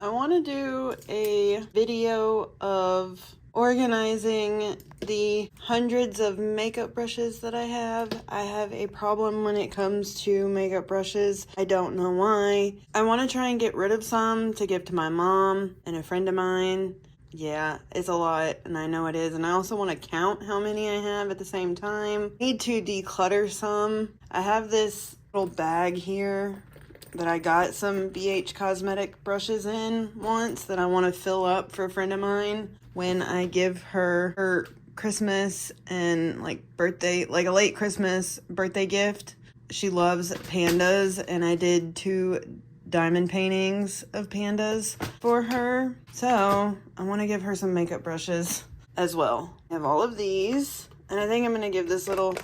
I want to do a video of organizing the hundreds of makeup brushes that I have. I have a problem when it comes to makeup brushes. I don't know why. I want to try and get rid of some to give to my mom and a friend of mine. Yeah, it's a lot, and I know it is. And I also want to count how many I have at the same time. I need to declutter some. I have this little bag here that I got some BH Cosmetic brushes in once that I want to fill up for a friend of mine when I give her Christmas and like birthday, like a late Christmas birthday gift. She loves pandas, and I did 2 diamond paintings of pandas for her. So I want to give her some makeup brushes as well. I have all of these, and I think I'm going to give this little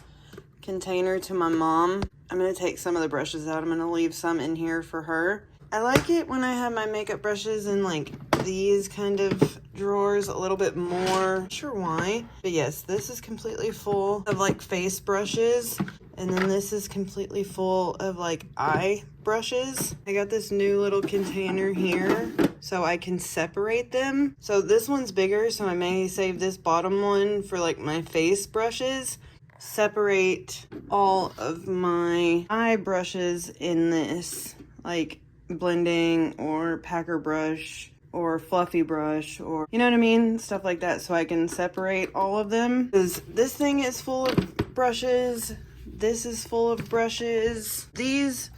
container to my mom. I'm going to take some of the brushes out. I'm going to leave some in here for her. I like it when I have my makeup brushes in like these kind of drawers a little bit more. Not sure why, but yes, this is completely full of like face brushes, and then this is completely full of like eye brushes. I got this new little container here so I can separate them. So this one's bigger, so I may save this bottom one for like my face brushes. Separate all of my eye brushes in this, like blending or packer brush or fluffy brush, or you know what I mean, stuff like that, so I can separate all of them, because this thing is full of brushes, this is full of brushes, these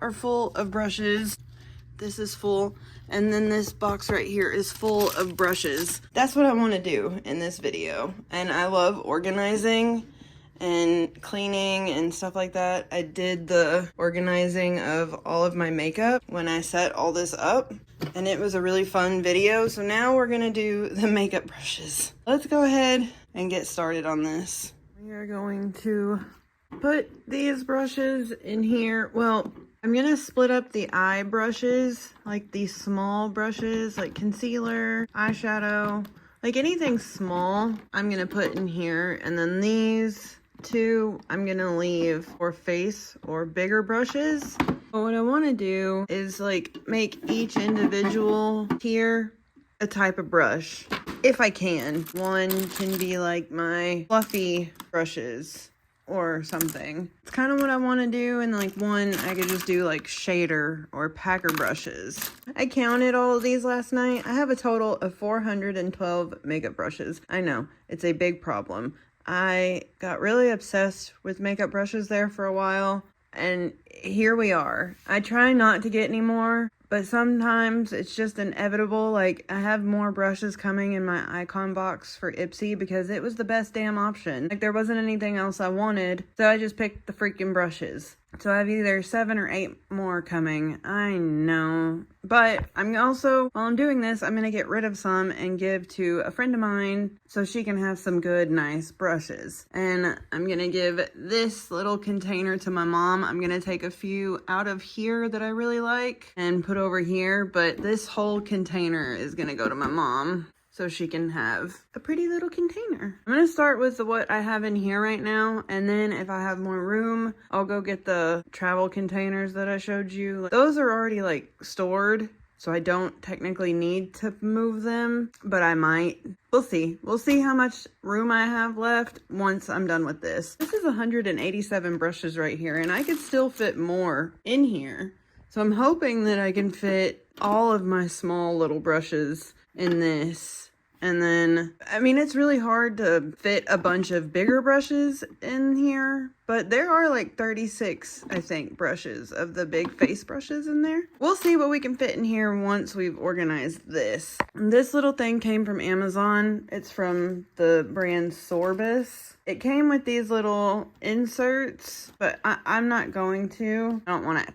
are full of brushes, this is full, and then this box right here is full of brushes. That's what I want to do in this video, and I love organizing and cleaning and stuff like that. I did the organizing of all of my makeup when I set all this up, and it was a really fun video. So now we're gonna do the makeup brushes. Let's go ahead and get started on this. We are going to put these brushes in here. Well, I'm gonna split up the eye brushes, like these small brushes, like concealer, eyeshadow, like anything small I'm gonna put in here, and then these 2 I'm gonna leave for face or bigger brushes. But what I want to do is like make each individual tier a type of brush, if I can. One can be like my fluffy brushes or something. It's kind of what I want to do. And like one I could just do like shader or packer brushes. I counted all of these last night. I have a total of 412 makeup brushes. I know, it's a big problem. I got really obsessed with makeup brushes there for a while, and here we are. I try not to get any more, but sometimes it's just inevitable. Like, I have more brushes coming in my icon box for Ipsy because it was the best damn option. Like, there wasn't anything else I wanted, so I just picked the freaking brushes. So I have either 7 or 8 more coming. I know. But I'm also, while I'm doing this, I'm going to get rid of some and give to a friend of mine so she can have some good, nice brushes. And I'm going to give this little container to my mom. I'm going to take a few out of here that I really like and put over here. But this whole container is going to go to my mom, so she can have a pretty little container. I'm gonna start with what I have in here right now, and then if I have more room, I'll go get the travel containers that I showed you. Those are already like stored, so I don't technically need to move them, but I might. We'll see. We'll see how much room I have left once I'm done with this. This is 187 brushes right here, and I could still fit more in here. So I'm hoping that I can fit all of my small little brushes in this. And then, I mean, it's really hard to fit a bunch of bigger brushes in here, but there are like 36, I think, brushes of the big face brushes in there. We'll see what we can fit in here once we've organized this. This little thing came from Amazon. It's from the brand Sorbus. It came with these little inserts, but I'm not going to. I don't want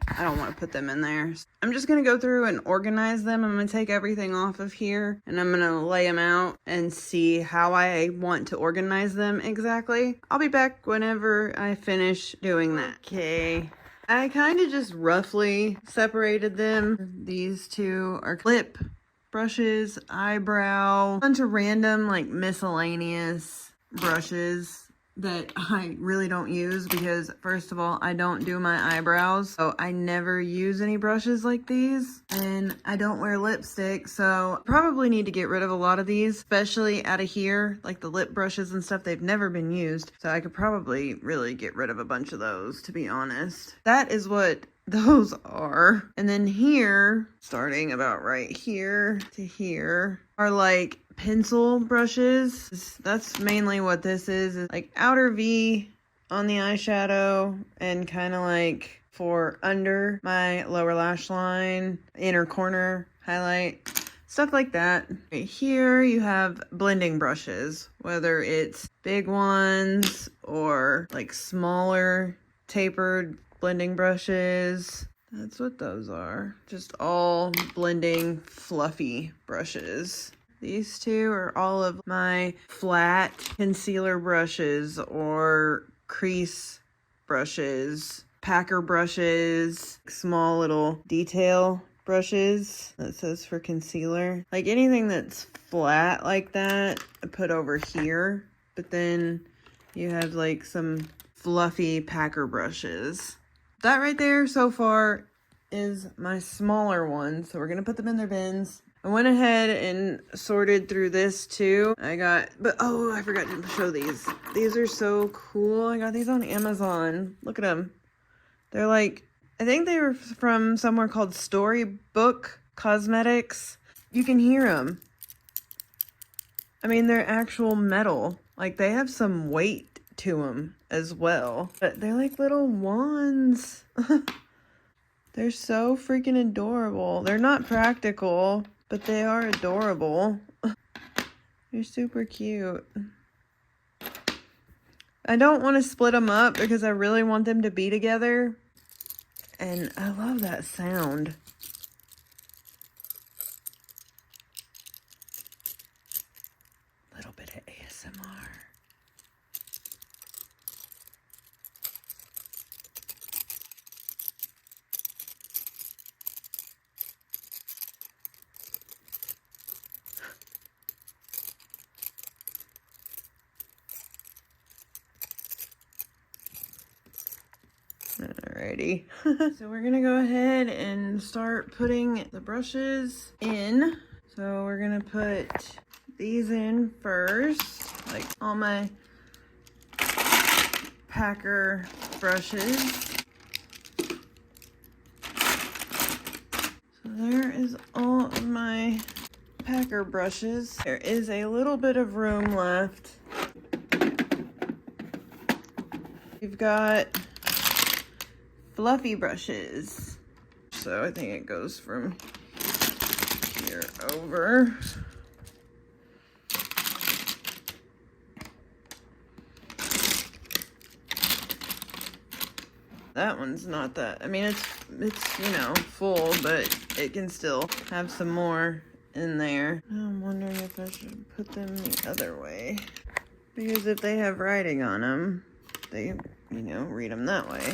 to put them in there. I'm just going to go through and organize them. I'm going to take everything off of here, and I'm going to lay them out and see how I want to organize them exactly. I'll be back whenever I finish doing that. Okay. I kind of just roughly separated them. These 2 are clip brushes, eyebrow, a bunch of random like miscellaneous brushes that I really don't use because, first of all, I don't do my eyebrows, so I never use any brushes like these, and I don't wear lipstick, so probably need to get rid of a lot of these, especially out of here, like the lip brushes and stuff. They've never been used, so I could probably really get rid of a bunch of those, to be honest. That is what those are. And then here, starting about right here to here, are like pencil brushes. That's mainly what this is like outer V on the eyeshadow and kind of like for under my lower lash line, inner corner highlight, stuff like that. Right here you have blending brushes, whether it's big ones or like smaller tapered blending brushes. That's what those are. Just all blending fluffy brushes. These two are all of my flat concealer brushes or crease brushes, packer brushes, small little detail brushes that says for concealer. Like anything that's flat like that, I put over here. But then you have like some fluffy packer brushes. That right there so far is my smaller ones. So we're going to put them in their bins. I went ahead and sorted through this too. Oh, I forgot to show these. These are so cool. I got these on Amazon. Look at them. They're like, I think they were from somewhere called Storybook Cosmetics. You can hear them. I mean, they're actual metal. Like they have some weight to them as well. But they're like little wands. They're so freaking adorable. They're not practical, but they are adorable. They're super cute. I don't want to split them up because I really want them to be together. And I love that sound. A little bit of ASMR. Alrighty. So we're gonna go ahead and start putting the brushes in. So we're gonna put these in first, like all my packer brushes. So there is all of my packer brushes. There is a little bit of room left. We've got fluffy brushes. So I think it goes from here over. That one's not that, I mean, it's you know, full, but it can still have some more in there. Now I'm wondering if I should put them the other way. Because if they have writing on them, they, you know, read them that way.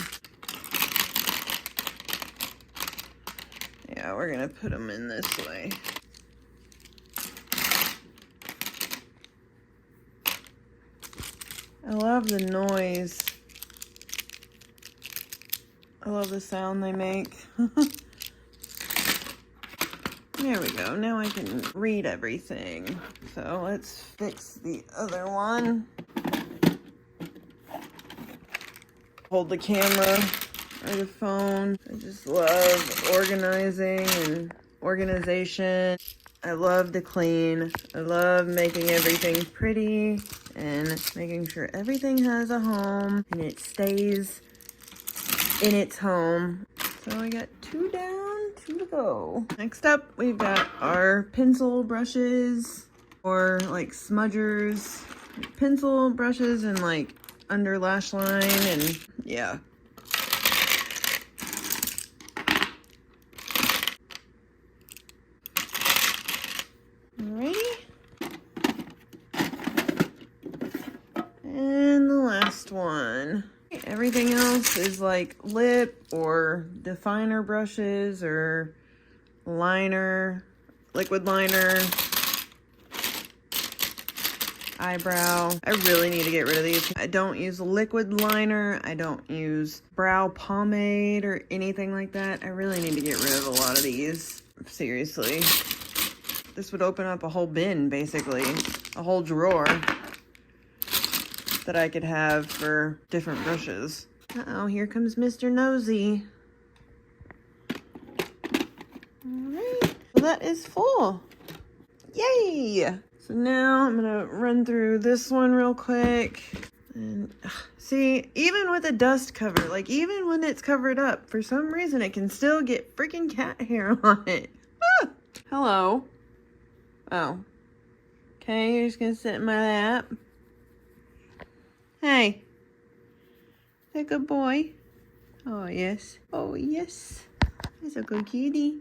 Yeah, we're gonna put them in this way. I love the noise. I love the sound they make. There we go. Now I can read everything. So let's fix the other one. Hold the camera or the phone. I just love organizing and organization. I love to clean. I love making everything pretty and making sure everything has a home and it stays in its home. So I got 2 down, 2 to go. Next up, we've got our pencil brushes or like smudgers. Pencil brushes and like under lash line and yeah. Alrighty. And the last one. Everything else is like lip or definer brushes or liner, liquid liner. eyebrow. I really need to get rid of these. I don't use liquid liner. I don't use brow pomade or anything like that. I really need to get rid of a lot of these. Seriously. This would open up a whole bin, basically. A whole drawer that I could have for different brushes. Uh-oh, here comes Mr. Nosy. Alright, well that is full. Yay! So now I'm gonna run through this one real quick. And see, even with a dust cover, like even when it's covered up, for some reason it can still get freaking cat hair on it. Ah! Hello. Oh. Okay, you're just gonna sit in my lap. Hey. A good boy. Oh, yes. Oh, yes. That's a good kitty.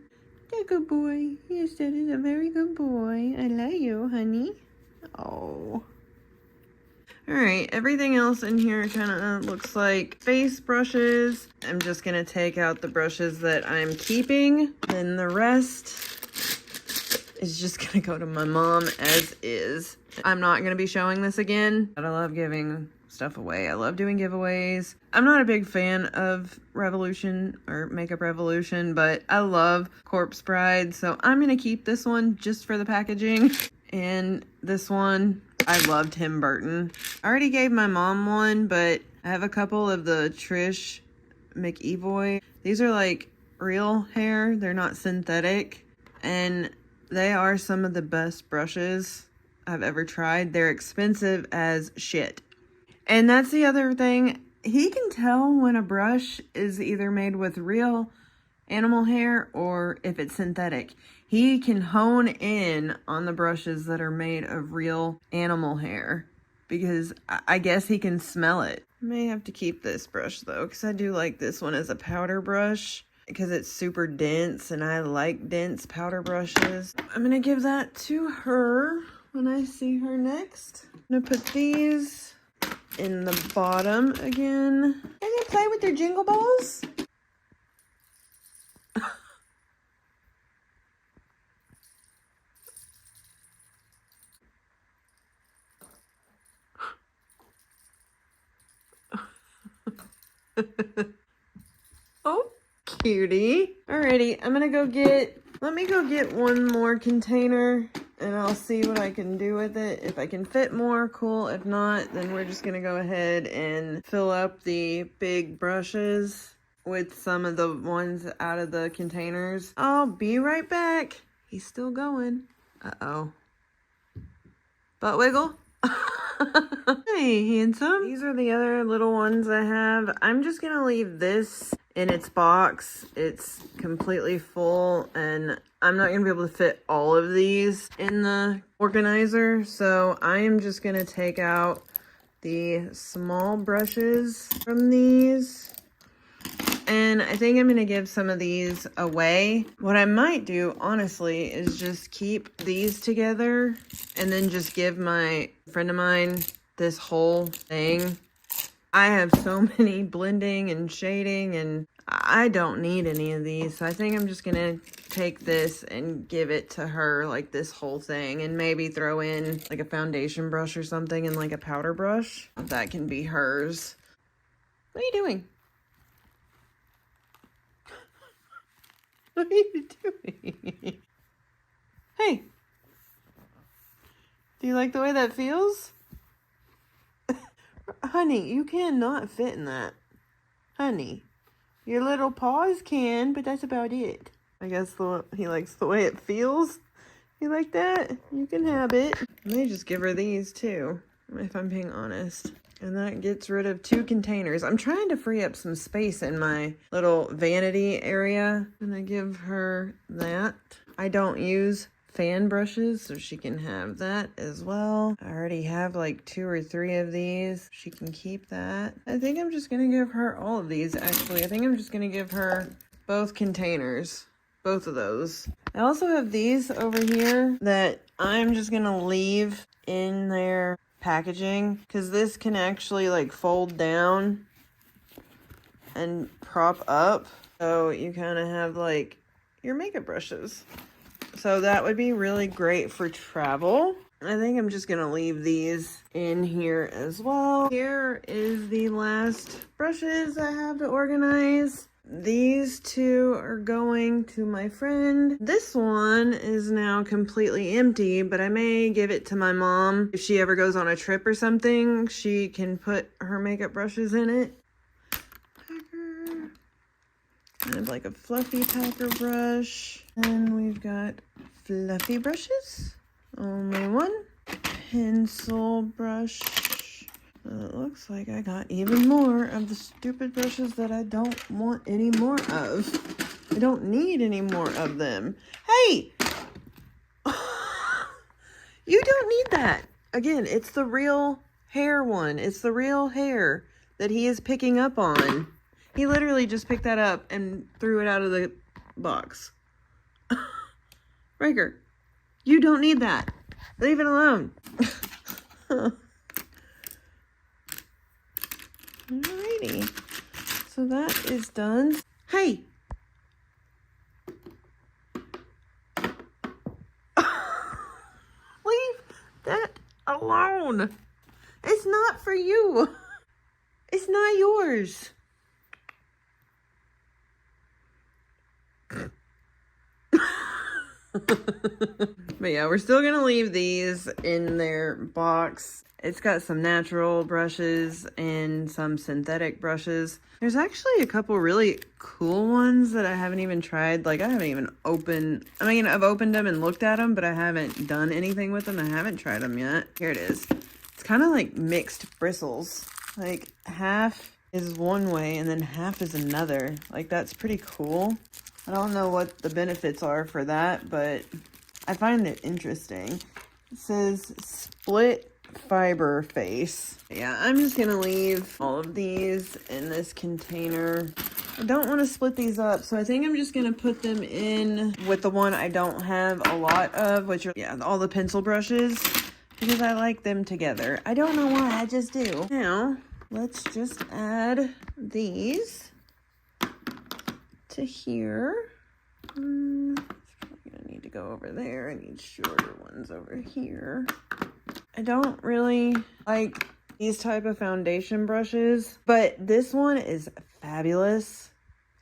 A good boy. Yes, that is a very good boy. I love you, honey. Oh. Alright, everything else in here kind of looks like face brushes. I'm just going to take out the brushes that I'm keeping. And the rest is just going to go to my mom as is. I'm not going to be showing this again, but I love giving stuff away. I love doing giveaways. I'm not a big fan of Revolution or Makeup Revolution, but I love Corpse Bride, so I'm gonna keep this one just for the packaging. And this one, I love Tim Burton. I already gave my mom one, but I have a couple of the Trish McEvoy. These are like real hair. They're not synthetic, and they are some of the best brushes I've ever tried. They're expensive as shit. And that's the other thing. He can tell when a brush is either made with real animal hair or if it's synthetic. He can hone in on the brushes that are made of real animal hair because I guess he can smell it. I may have to keep this brush though, because I do like this one as a powder brush because it's super dense and I like dense powder brushes. I'm gonna give that to her when I see her next. I'm gonna put these in the bottom again. Are you gonna play with your jingle balls? Oh, cutie. Alrighty, let me go get one more container and I'll see what I can do with it. If I can fit more, cool. If not, then we're just gonna go ahead and fill up the big brushes with some of the ones out of the containers. I'll be right back. He's still going. Uh-oh. Butt wiggle? Hey, handsome. These are the other little ones I have. I'm just gonna leave this in its box. It's completely full and I'm not gonna be able to fit all of these in the organizer. So I am just gonna take out the small brushes from these. And I think I'm gonna give some of these away. What I might do, honestly, is just keep these together and then just give my friend of mine this whole thing. I have so many blending and shading and I don't need any of these. So I think I'm just gonna take this and give it to her, like this whole thing, and maybe throw in like a foundation brush or something and like a powder brush. That can be hers. What are you doing? What are you doing? Hey. Do you like the way that feels? Honey, you cannot fit in that. Honey. Your little paws can, but that's about it. I guess he likes the way it feels. You like that? You can have it. I may just give her these too, if I'm being honest. And that gets rid of 2 containers. I'm trying to free up some space in my little vanity area. I'm gonna give her that. I don't use fan brushes, so she can have that as well. I already have like 2 or 3 of these. She can keep that. I think I'm just gonna give her all of these, actually. I think I'm just gonna give her both containers. Both of those. I also have these over here that I'm just gonna leave in their packaging because this can actually like fold down and prop up, so you kind of have like your makeup brushes. So that would be really great for travel. I think I'm just gonna leave these in here as well. Here is the last brushes I have to organize. These two are going to my friend. This one is now completely empty, but I may give it to my mom. If she ever goes on a trip or something, she can put her makeup brushes in it. Packer. Kind of like a fluffy packer brush. And we've got fluffy brushes. Only one. Pencil brush. It looks like I got even more of the stupid brushes that I don't want any more of. I don't need any more of them. Hey! You don't need that. Again, it's the real hair one. It's the real hair that he is picking up on. He literally just picked that up and threw it out of the box. Ryker, you don't need that. Leave it alone. Alrighty, so that is done. Hey! Leave that alone. It's not for you. It's not yours. But yeah, we're still gonna leave these in their box. It's got some natural brushes and some synthetic brushes. There's actually a couple really cool ones that I haven't even tried. Like, I haven't even opened, I mean, I've opened them and looked at them, but I haven't done anything with them. I haven't tried them yet. Here it is. It's kind of like mixed bristles. Like, half is one way and then half is another. Like, that's pretty cool. I don't know what the benefits are for that, but I find it interesting. It says split fiber face. Yeah, I'm just gonna leave all of these in this container. I don't want to split these up, so I think I'm just gonna put them in with the one I don't have a lot of, which are, yeah, all the pencil brushes, because I like them together. I don't know why, I just do. Now, let's just add these to here. It's probably gonna need to go over there. I need shorter ones over here. I don't really like these type of foundation brushes, but this one is fabulous.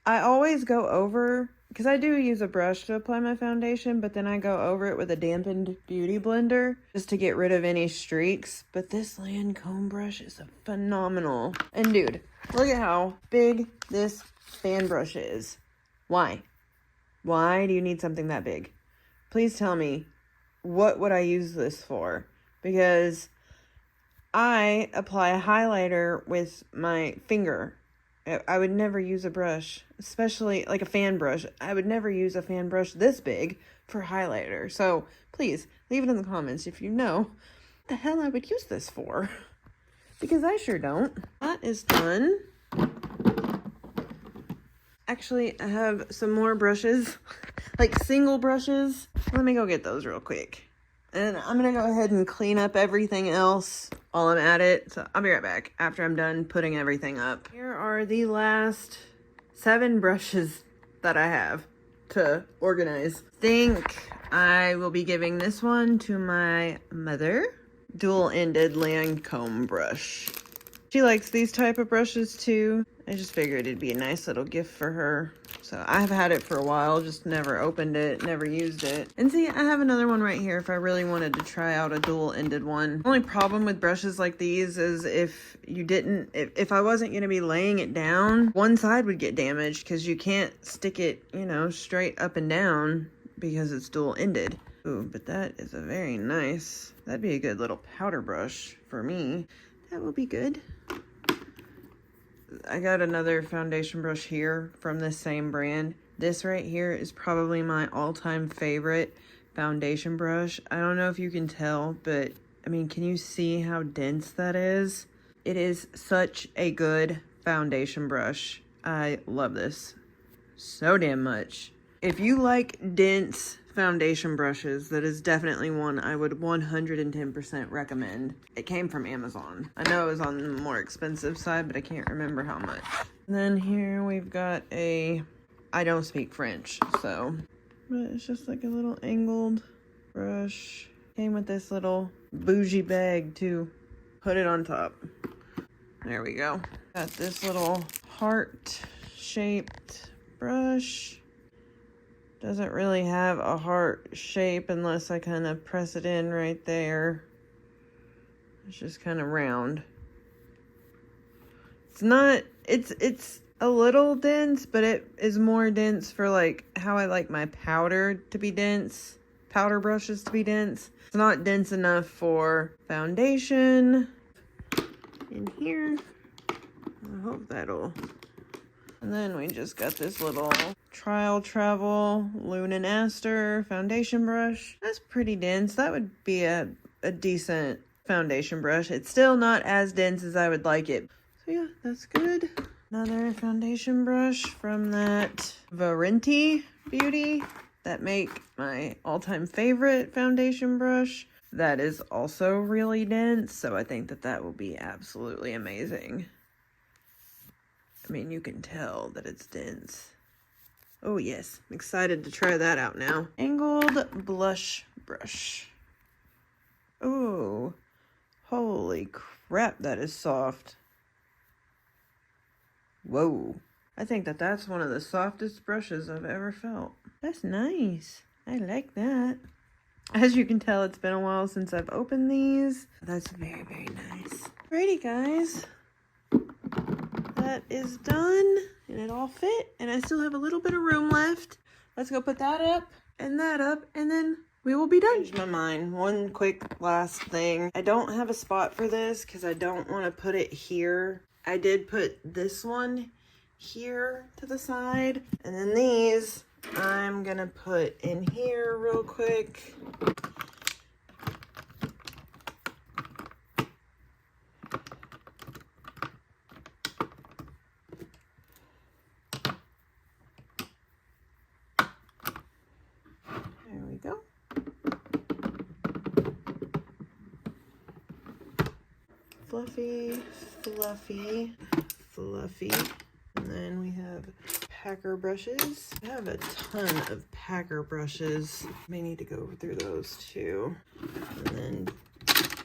I always go over, because I do use a brush to apply my foundation, but then I go over it with a dampened beauty blender just to get rid of any streaks. But this Lancome brush is phenomenal. And dude, look at how big this fan brush is. Why? Why do you need something that big? Please tell me, what would I use this for? Because I apply a highlighter with my finger. I would never use a brush, especially like a fan brush. I would never use a fan brush this big for highlighter. So please leave it in the comments if you know what the hell I would use this for. Because I sure don't. That is done. Actually, I have some more brushes, like single brushes. Let me go get those real quick. And I'm going to go ahead and clean up everything else while I'm at it. So I'll be right back after I'm done putting everything up. Here are the last 7 brushes that I have to organize. Think I will be giving this one to my mother. Dual-ended Lancome brush. She likes these type of brushes too. I just figured it'd be a nice little gift for her. So I've had it for a while, just never opened it, never used it. And see, I have another one right here if I really wanted to try out a dual-ended one. The only problem with brushes like these is if you didn't, if I wasn't gonna be laying it down, one side would get damaged because you can't stick it, you know, straight up and down because it's dual-ended. Ooh, but that is a very nice, that'd be a good little powder brush for me. That will be good. I got another foundation brush here from this same brand. This right here is probably my all-time favorite foundation brush. I don't know if you can tell, but I mean, can you see how dense that is? It is such a good foundation brush. I love this so damn much. If you like dense foundation brushes, that is definitely one I would 110% recommend. It came from Amazon. I know it was on the more expensive side, but I can't remember how much. And then here we've got a, I don't speak French, so, but it's just like a little angled brush. Came with this little bougie bag to put it on top. There we go. Got this little heart-shaped brush. Doesn't really have a heart shape unless I kind of press it in right there. It's just kind of round. It's not, it's a little dense, but it is more dense for like how I like my powder to be dense. Powder brushes to be dense. It's not dense enough for foundation. In here, I hope that'll. And then we just got this little Trial Travel Luminaster foundation brush. That's pretty dense. That would be a decent foundation brush. It's still not as dense as I would like it. So yeah, that's good. Another foundation brush from that Varenti Beauty that make my all-time favorite foundation brush. That is also really dense, so I think that that will be absolutely amazing. I mean, you can tell that it's dense. Oh yes, I'm excited to try that out now. Angled blush brush. Oh, holy crap, that is soft. Whoa. I think that that's one of the softest brushes I've ever felt. That's nice. I like that. As you can tell, it's been a while since I've opened these. That's very, very nice. Alrighty, guys. That is done, and it all fit, and I still have a little bit of room left. Let's go put that up, and then we will be done. Changed my mind. One quick last thing. I don't have a spot for this because I don't want to put it here. I did put this one here to the side, and then these I'm gonna put in here real quick. There we go. Fluffy, fluffy, fluffy. And then we have packer brushes. I have a ton of packer brushes. May need to go through those too. And then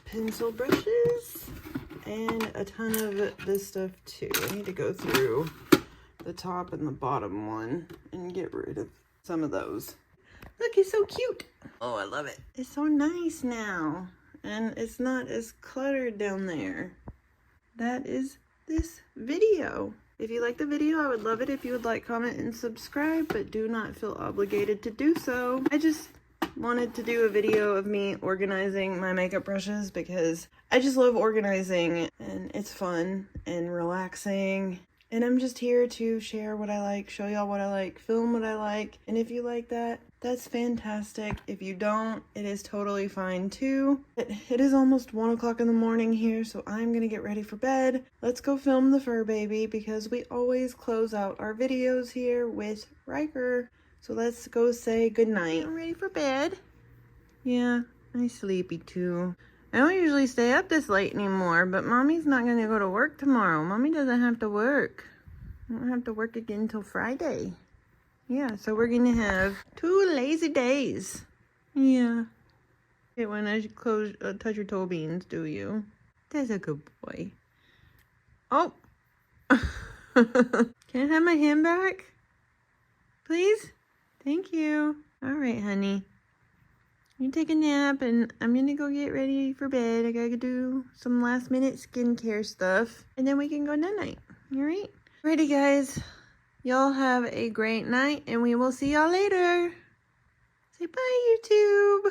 pencil brushes and a ton of this stuff too. I need to go through the top and the bottom one and get rid of some of those. Look, it's so cute. Oh, I love it. It's so nice now. And it's not as cluttered down there. That is this video. If you like the video, I would love it if you would like, comment, and subscribe, but do not feel obligated to do so. I just wanted to do a video of me organizing my makeup brushes because I just love organizing and it's fun and relaxing. And I'm just here to share what I like, show y'all what I like, film what I like. And if you like that, that's fantastic. If you don't, it is totally fine too. It is almost 1 o'clock in the morning here, so I'm gonna get ready for bed. Let's go film the fur baby because we always close out our videos here with Ryker. So let's go say goodnight. I'm ready for bed. Yeah, I'm sleepy too. I don't usually stay up this late anymore, but Mommy's not gonna go to work tomorrow. Mommy doesn't have to work. I don't have to work again until Friday. Yeah, so we're gonna have 2 lazy days. Yeah. Okay, when I touch your toe beans, do you? That's a good boy. Oh! Can I have my hand back? Please? Thank you. Alright, honey. You take a nap, and I'm gonna go get ready for bed. I gotta do some last minute skincare stuff, and then we can go night-night. Alright? Alrighty, guys. Y'all have a great night, and we will see y'all later. Say bye, YouTube.